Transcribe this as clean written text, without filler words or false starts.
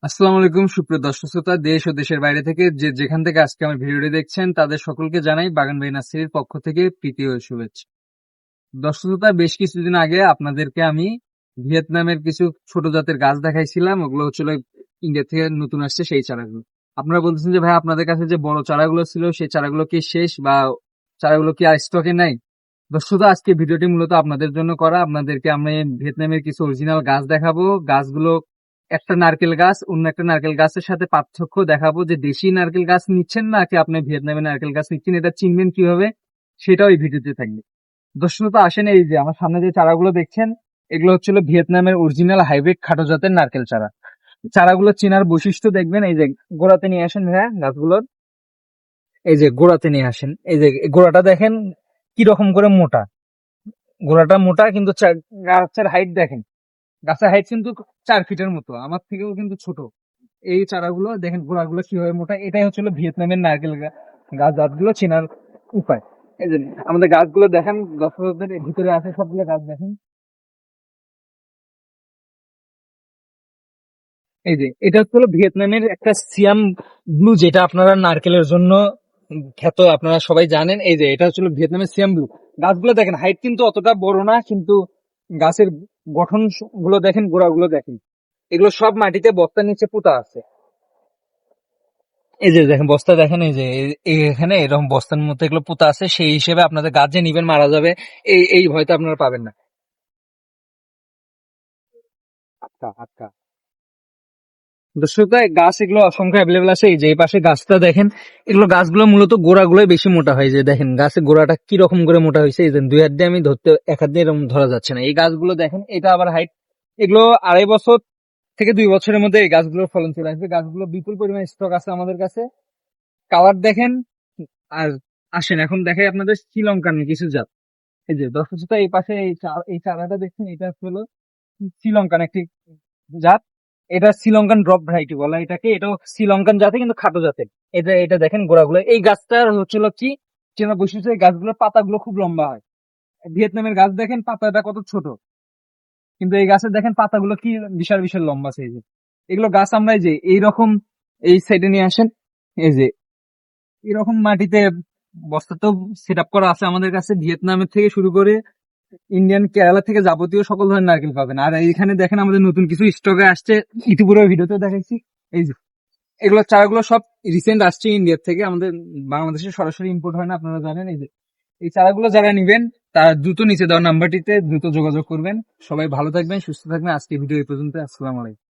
আসসালামু আলাইকুম সুপ্রিয় দর্শক শ্রোতা, দেশ ও দেশের বাইরে থেকে যেখান থেকে আজকে আমার ভিডিওটি দেখছেন তাদের সকলকে জানাই বাগান বাড়ি নার্সারির পক্ষ থেকে প্রীতি ও শুভেচ্ছা। দর্শক শ্রোতা, বেশ কিছুদিন আগে আপনাদেরকে আমি ভিয়েতনামের কিছু ছোট জাতের গাছ দেখাইছিলাম। ওগুলো হচ্ছিল ইন্ডিয়া থেকে নতুন আসছে সেই চারাগুলো। আপনারা বলতেছেন যে ভাই আপনাদের কাছে যে বড় চারাগুলো ছিল সেই চারাগুলো কি শেষ বা চারাগুলো কি আর স্টকে নাই? দর্শক শ্রোতা, আজকে ভিডিওটি মূলত আপনাদের জন্য করা। আপনাদেরকে আমি ভিয়েতনামের কিছু অরিজিনাল গাছ দেখাবো। গাছগুলো একটা নারকেল গাছ অন্য একটা নারকেল গাছের সাথে পার্থক্য দেখাবো, যে দেশি নারকেল গাছ নিচ্ছেন নাকি আপনি ভিয়েতনামের নারকেল গাছ নিচ্ছেন, এটা চিনবেন কিভাবে সেটাও এই ভিডিওতে থাকবে। দর্শক শ্রোতা, আসেন, এই যে আমার সামনে যে চারাগুলো দেখছেন এগুলো হচ্ছিল ভিয়েতনামের অরিজিনাল হাইব্রিড খাটো জাতের নারকেল চারা। চারাগুলো চেনার বৈশিষ্ট্য দেখবেন, এই যে গোড়াতে নিয়ে আসেন, হ্যাঁ গাছগুলোর এই যে গোড়াতে নিয়ে আসেন, এই যে গোড়াটা দেখেন কি রকম করে মোটা। গোড়াটা মোটা কিন্তু গাছের হাইট দেখেন, গাছের হাইট কিন্তু 4 ফিটের মতো, আমার থেকেও কিন্তু ছোট। এই চারাগুলো দেখেন গোড়াগুলো কিভাবে মোটা। এটাই হচ্ছিল ভিয়েতনামের নারকেল গাছ জাতগুলো চেনার উপায়। এই যে আমাদের গাছগুলো দেখেন, দর্শকদের ভিতরে আছে সবগুলো গাছ দেখেন। এই যে এটা হচ্ছে ভিয়েতনামের একটা সিয়াম ব্লু, যেটা আপনারা নারকেলের জন্য খ্যাত, আপনারা সবাই জানেন। এই যে এটা হচ্ছে ভিয়েতনামের সিয়াম ব্লু। গাছগুলো দেখেন হাইট কিন্তু অতটা বড় না, কিন্তু গাছের গঠন গুলো দেখেন, গোড়াগুলো দেখেন, এগুলো সব মাটিতে বস্তার নিচে পোতা আছে। এই যে দেখেন বস্তা দেখেন, এই যে এখানে এরকম বস্তার মধ্যে এগুলো পোতা আছে, সেই হিসেবে আপনাদের গাছ যে নিবেন মারা যাবে এই ভয়টা আপনারা পাবেন না। আচ্ছা আচ্ছা, দর্শক গাছ এগুলো অসংখ্য অ্যাভেলেবেল আছে। এই যে এই পাশে গাছটা দেখেন, এগুলো গাছগুলো মূলত গোড়াগুলোই বেশি মোটা হয়। যে দেখেন গাছের গোড়াটা কি রকম করে মোটা হয়েছে, এই যে 2 হাত দিয়ে আমি ধরতে, 1 হাত দিয়ে এরকম ধরা যাচ্ছে না। এই গাছগুলো দেখেন, এটা আবার হাইট, এগুলো 2.5 বছর থেকে 2 বছরের মধ্যে এই গাছগুলোর ফলন চলে আসবে। গাছগুলো বিপুল পরিমাণে স্টক আছে আমাদের কাছে। কালার দেখেন। আর আসেন এখন দেখাই আপনাদের শ্রীলঙ্কান কিছু জাত। এই যে দর্শক শ্রোতা, এই পাশে এই চারাটা দেখছেন, এটা হলো শ্রীলঙ্কান একটি জাত। এটা শ্রীলঙ্কান ড্রপ ভ্যারাইটি বলা এটাকে। এটাও শ্রীলঙ্কান জাতে কিন্তু খাটো জাতের। এটা এটা দেখেন গোড়াগুলো। এই গাছটার হচ্ছিল কি চেনা বৈশিষ্ট্য, এই গাছগুলোর পাতাগুলো খুব লম্বা হয়। ভিয়েতনামের গাছ দেখেন পাতাটা কত ছোট, কিন্তু এই গাছের দেখেন পাতাগুলো কি বিশাল বিশাল লম্বা সাইজের। এগুলো গাছ আমরা এই যে এইরকম এই সাইডে নিয়ে আসেন, এই যে এরকম মাটিতে বস্তা তো সেট আপ করা আছে আমাদের কাছে। ভিয়েতনামের থেকে শুরু করে ইন্ডিয়ান, কেরালা থেকে যাবতীয় সকল ধরনের নারকেল পাবেন। আর এইখানে দেখেন আমাদের নতুন কিছু স্টকে আসছে, ইতিপূর্বে ভিডিওতে দেখাইছি। এই যে এগুলো চারাগুলো সব রিসেন্ট আসছে ইন্ডিয়া থেকে, আমাদের বাংলাদেশে সরাসরি ইম্পোর্ট হয় না, আপনারা জানেন। এই যে এই চারাগুলো যারা নিবেন তারা দ্রুত নিচে দেওয়া নাম্বারটিতে দ্রুত যোগাযোগ করবেন। সবাই ভালো থাকবেন, সুস্থ থাকবেন। আজকে ভিডিও এই পর্যন্ত। আসসালামু আলাইকুম।